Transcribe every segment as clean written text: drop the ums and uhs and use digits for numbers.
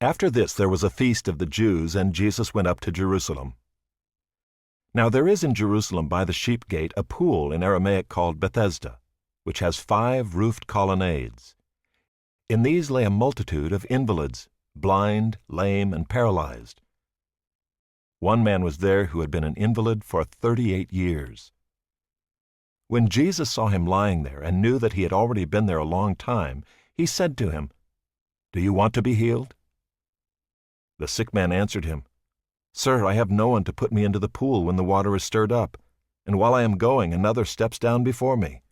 After this there was a feast of the Jews, and Jesus went up to Jerusalem. Now there is in Jerusalem by the sheep gate a pool in Aramaic called Bethesda, which has 5 roofed colonnades. In these lay a multitude of invalids, blind, lame, and paralyzed. One man was there who had been an invalid for 38 years. When Jesus saw him lying there and knew that he had already been there a long time, he said to him, "Do you want to be healed?" The sick man answered him, "Sir, I have no one to put me into the pool when the water is stirred up, and while I am going, another steps down before me."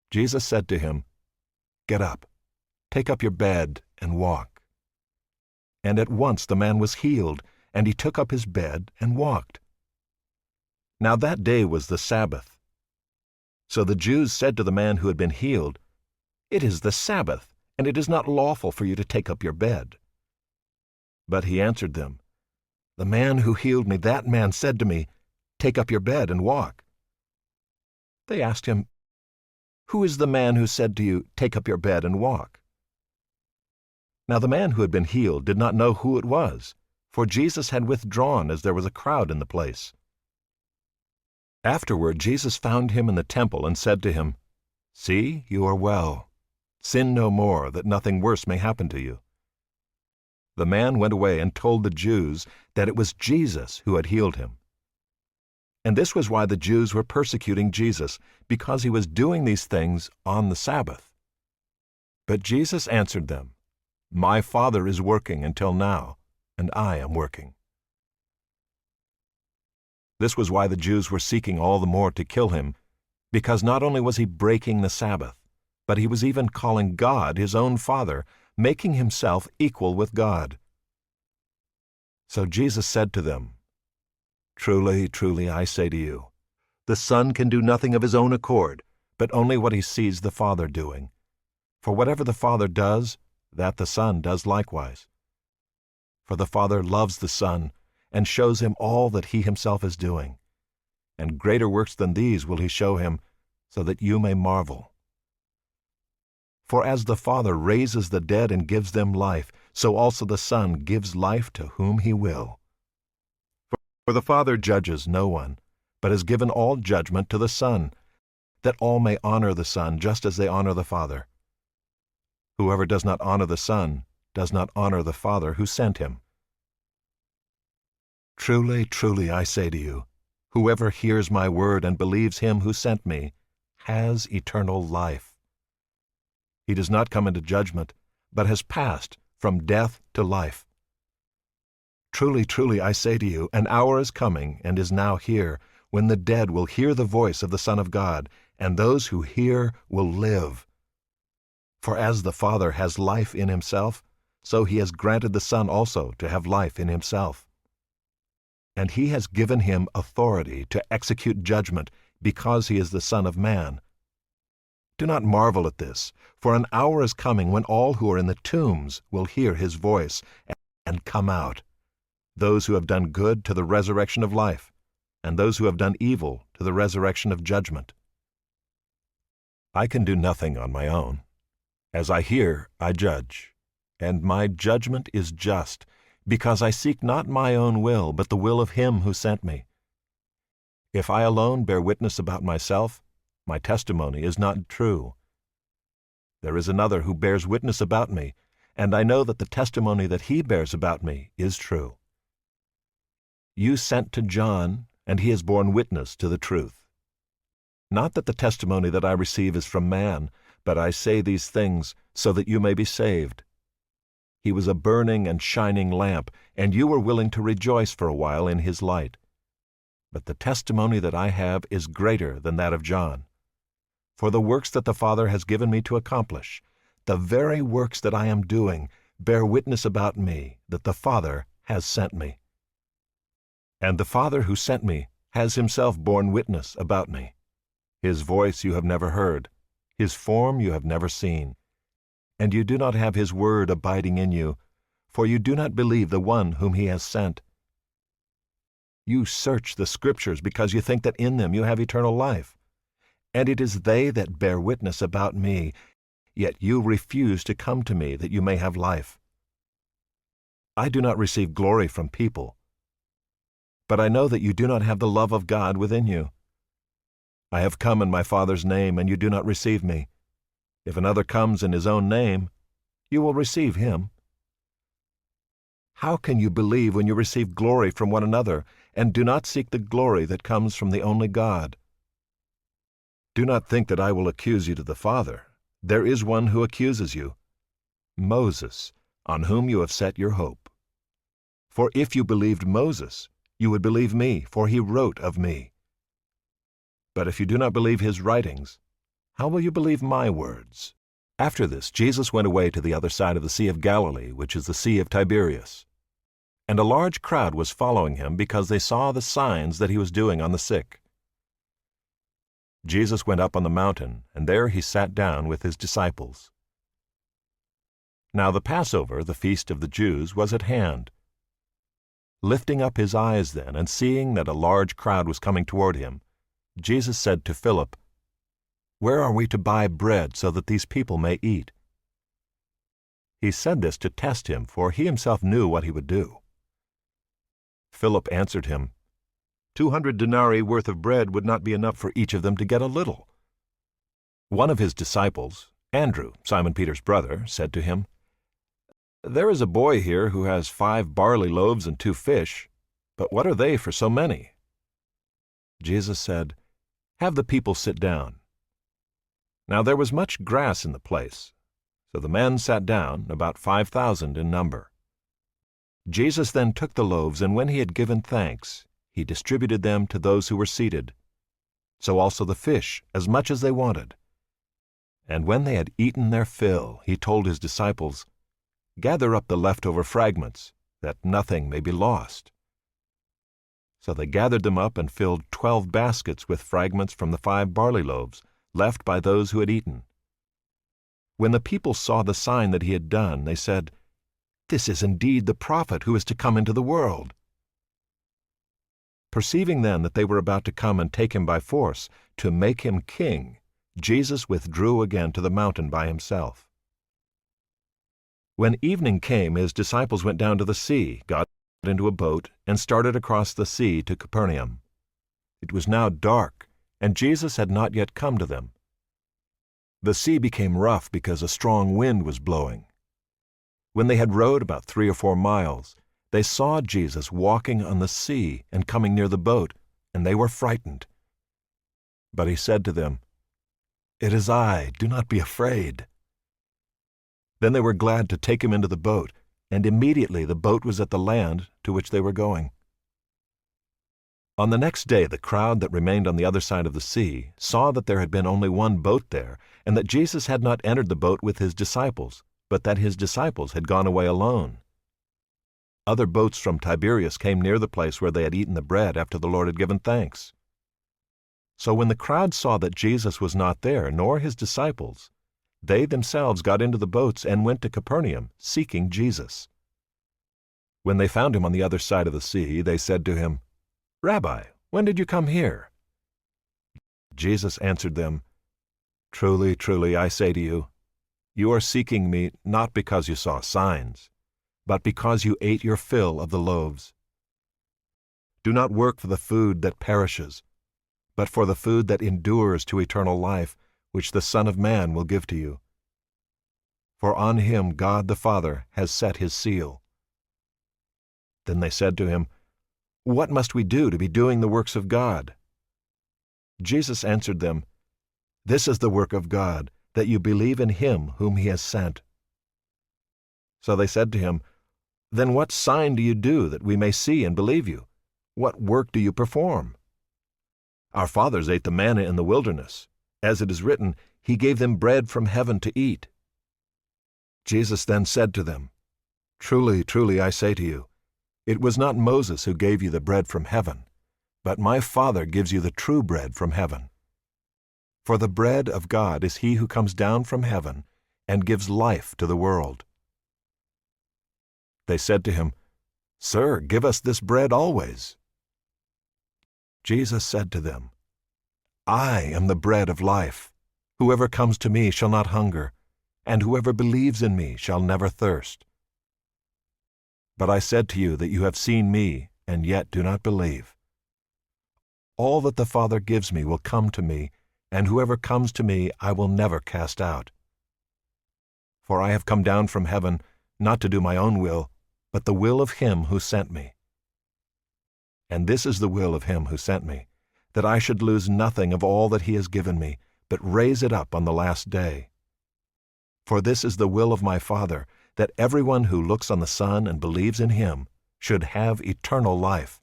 Jesus said to him, "Get up, take up your bed, and walk." And at once the man was healed, and he took up his bed and walked. Now that day was the Sabbath. So the Jews said to the man who had been healed, "It is the Sabbath, and it is not lawful for you to take up your bed." But he answered them, "The man who healed me, that man said to me, 'Take up your bed and walk.'" They asked him, "Who is the man who said to you, 'Take up your bed and walk'?" Now the man who had been healed did not know who it was, for Jesus had withdrawn as there was a crowd in the place. Afterward Jesus found him in the temple and said to him, "See, you are well. Sin no more, that nothing worse may happen to you." The man went away and told the Jews that it was Jesus who had healed him. And this was why the Jews were persecuting Jesus, because he was doing these things on the Sabbath. But Jesus answered them, "My Father is working until now, and I am working." This was why the Jews were seeking all the more to kill him, because not only was he breaking the Sabbath, but he was even calling God his own Father, making himself equal with God. So Jesus said to them, "Truly, truly, I say to you, the Son can do nothing of his own accord, but only what he sees the Father doing. For whatever the Father does, that the Son does likewise. For the Father loves the Son, and shows him all that he himself is doing. And greater works than these will he show him, so that you may marvel. For as the Father raises the dead and gives them life, so also the Son gives life to whom he will. For the Father judges no one, but has given all judgment to the Son, that all may honor the Son just as they honor the Father. Whoever does not honor the Son does not honor the Father who sent him. Truly, truly, I say to you, whoever hears my word and believes him who sent me has eternal life. He does not come into judgment, but has passed from death to life. Truly, truly, I say to you, an hour is coming and is now here, when the dead will hear the voice of the Son of God, and those who hear will live. For as the Father has life in himself, so he has granted the Son also to have life in himself. And he has given him authority to execute judgment, because he is the Son of Man. Do not marvel at this, for an hour is coming when all who are in the tombs will hear his voice and come out, those who have done good to the resurrection of life, and those who have done evil to the resurrection of judgment. I can do nothing on my own. As I hear, I judge, and my judgment is just, because I seek not my own will, but the will of him who sent me. If I alone bear witness about myself, my testimony is not true. There is another who bears witness about me, and I know that the testimony that he bears about me is true. You sent to John, and he has borne witness to the truth. Not that the testimony that I receive is from man, but I say these things so that you may be saved. He was a burning and shining lamp, and you were willing to rejoice for a while in his light. But the testimony that I have is greater than that of John. For the works that the Father has given me to accomplish, the very works that I am doing, bear witness about me that the Father has sent me. And the Father who sent me has himself borne witness about me. His voice you have never heard, his form you have never seen. And you do not have his word abiding in you, for you do not believe the one whom he has sent. You search the Scriptures because you think that in them you have eternal life. And it is they that bear witness about me, yet you refuse to come to me that you may have life. I do not receive glory from people, but I know that you do not have the love of God within you. I have come in my Father's name, and you do not receive me. If another comes in his own name, you will receive him. How can you believe when you receive glory from one another, and do not seek the glory that comes from the only God? Do not think that I will accuse you to the Father. There is one who accuses you, Moses, on whom you have set your hope. For if you believed Moses, you would believe me, for he wrote of me. But if you do not believe his writings, how will you believe my words? After this, Jesus went away to the other side of the Sea of Galilee, which is the Sea of Tiberias. And a large crowd was following him because they saw the signs that he was doing on the sick. Jesus went up on the mountain, and there he sat down with his disciples. Now the Passover, the feast of the Jews, was at hand. Lifting up his eyes then, and seeing that a large crowd was coming toward him, Jesus said to Philip, "Where are we to buy bread so that these people may eat?" He said this to test him, for he himself knew what he would do. Philip answered him, 200 denarii worth of bread would not be enough for each of them to get a little. One of his disciples, Andrew, Simon Peter's brother, said to him, "There is a boy here who has 5 barley loaves and 2 fish, but what are they for so many?" Jesus said, "Have the people sit down." Now there was much grass in the place, so the men sat down, about 5,000 in number. Jesus then took the loaves, and when he had given thanks, he distributed them to those who were seated, so also the fish, as much as they wanted. And when they had eaten their fill, he told his disciples, "Gather up the leftover fragments, that nothing may be lost." So they gathered them up and filled 12 baskets with fragments from the 5 barley loaves, left by those who had eaten. When the people saw the sign that he had done, they said, "This is indeed the prophet who is to come into the world." Perceiving then that they were about to come and take him by force, to make him king, Jesus withdrew again to the mountain by himself. When evening came, his disciples went down to the sea, got into a boat, and started across the sea to Capernaum. It was now dark, and Jesus had not yet come to them. The sea became rough because a strong wind was blowing. When they had rowed about 3 or 4 miles, they saw Jesus walking on the sea and coming near the boat, and they were frightened. But he said to them, "It is I, do not be afraid." Then they were glad to take him into the boat, and immediately the boat was at the land to which they were going. On the next day the crowd that remained on the other side of the sea saw that there had been only one boat there, and that Jesus had not entered the boat with his disciples, but that his disciples had gone away alone. Other boats from Tiberias came near the place where they had eaten the bread after the Lord had given thanks. So when the crowd saw that Jesus was not there, nor his disciples, they themselves got into the boats and went to Capernaum, seeking Jesus. When they found him on the other side of the sea, they said to him, "Rabbi, when did you come here?" Jesus answered them, "Truly, truly, I say to you, you are seeking me not because you saw signs, but because you ate your fill of the loaves. Do not work for the food that perishes, but for the food that endures to eternal life, which the Son of Man will give to you. For on him God the Father has set his seal." Then they said to him, "What must we do to be doing the works of God?" Jesus answered them, "This is the work of God, that you believe in him whom he has sent." So they said to him, "Then what sign do you do that we may see and believe you? What work do you perform? Our fathers ate the manna in the wilderness. As it is written, he gave them bread from heaven to eat." Jesus then said to them, "Truly, truly, I say to you, it was not Moses who gave you the bread from heaven, but my Father gives you the true bread from heaven. For the bread of God is he who comes down from heaven and gives life to the world." They said to him, "Sir, give us this bread always." Jesus said to them, "I am the bread of life. Whoever comes to me shall not hunger, and whoever believes in me shall never thirst. But I said to you that you have seen me, and yet do not believe. All that the Father gives me will come to me, and whoever comes to me I will never cast out. For I have come down from heaven, not to do my own will, but the will of him who sent me. And this is the will of him who sent me, that I should lose nothing of all that he has given me, but raise it up on the last day. For this is the will of my Father, that everyone who looks on the Son and believes in him should have eternal life,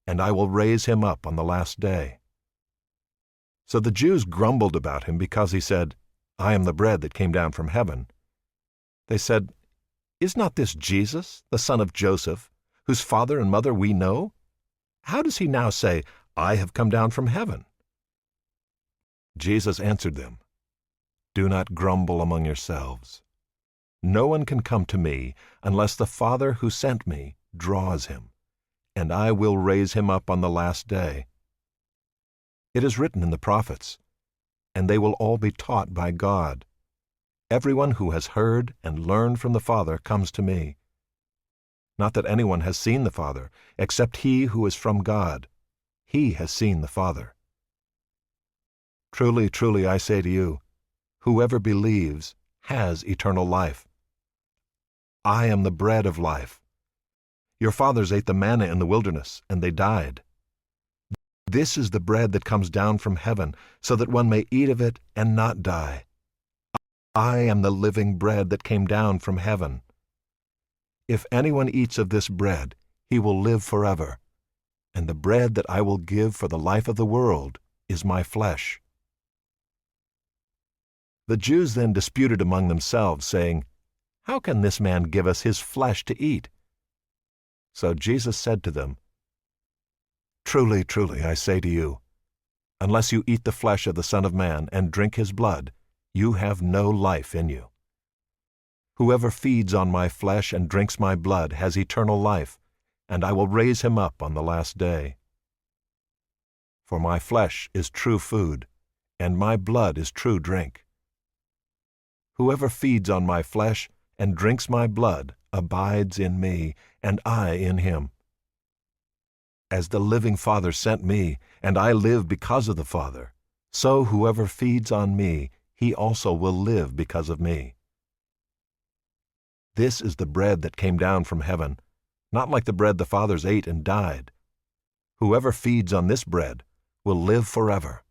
and I will raise him up on the last day. So the Jews grumbled about him because he said, I am the bread that came down from heaven. They said, Is not this Jesus, the son of Joseph, whose father and mother we know? How does he now say, I have come down from heaven? Jesus answered them, Do not grumble among yourselves. No one can come to me unless the Father who sent me draws him, and I will raise him up on the last day. It is written in the prophets, and they will all be taught by God. Everyone who has heard and learned from the Father comes to me. Not that anyone has seen the Father, except he who is from God. He has seen the Father. Truly, truly, I say to you, whoever believes has eternal life. I am the bread of life. Your fathers ate the manna in the wilderness, and they died. This is the bread that comes down from heaven, so that one may eat of it and not die. I am the living bread that came down from heaven. If anyone eats of this bread, he will live forever. And the bread that I will give for the life of the world is my flesh. The Jews then disputed among themselves, saying, How can this man give us his flesh to eat? So Jesus said to them, Truly, truly, I say to you, unless you eat the flesh of the Son of Man and drink his blood, you have no life in you. Whoever feeds on my flesh and drinks my blood has eternal life, and I will raise him up on the last day. For my flesh is true food, and my blood is true drink. Whoever feeds on my flesh and drinks my blood abides in me, and I in him. As the living Father sent me, and I live because of the Father, so whoever feeds on me, he also will live because of me. This is the bread that came down from heaven, not like the bread the fathers ate and died. Whoever feeds on this bread will live forever.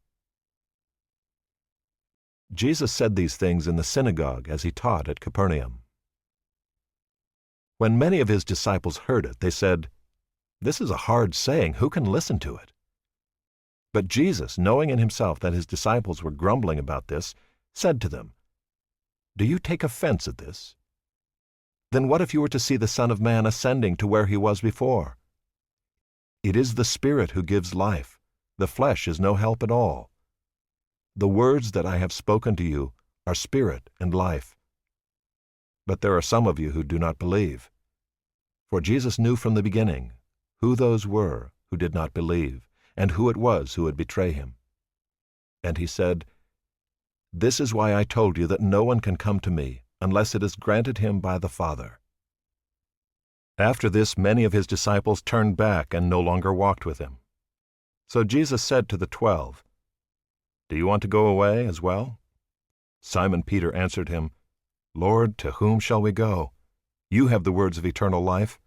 Jesus said these things in the synagogue as he taught at Capernaum. When many of his disciples heard it, they said, This is a hard saying. Who can listen to it? But Jesus, knowing in himself that his disciples were grumbling about this, said to them, Do you take offense at this? Then what if you were to see the Son of Man ascending to where he was before? It is the Spirit who gives life. The flesh is no help at all. The words that I have spoken to you are spirit and life. But there are some of you who do not believe. For Jesus knew from the beginning who those were who did not believe, and who it was who would betray him. And he said, This is why I told you that no one can come to me unless it is granted him by the Father. After this, many of his disciples turned back and no longer walked with him. So Jesus said to the 12, Do you want to go away as well? Simon Peter answered him, Lord, to whom shall we go? You have the words of eternal life,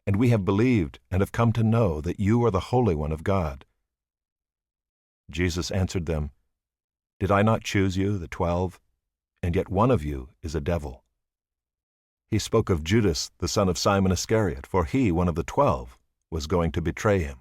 and we have believed and have come to know that you are the Holy One of God. Jesus answered them, Did I not choose you, the 12? And yet one of you is a devil. He spoke of Judas, the son of Simon Iscariot, for he, one of the 12, was going to betray him.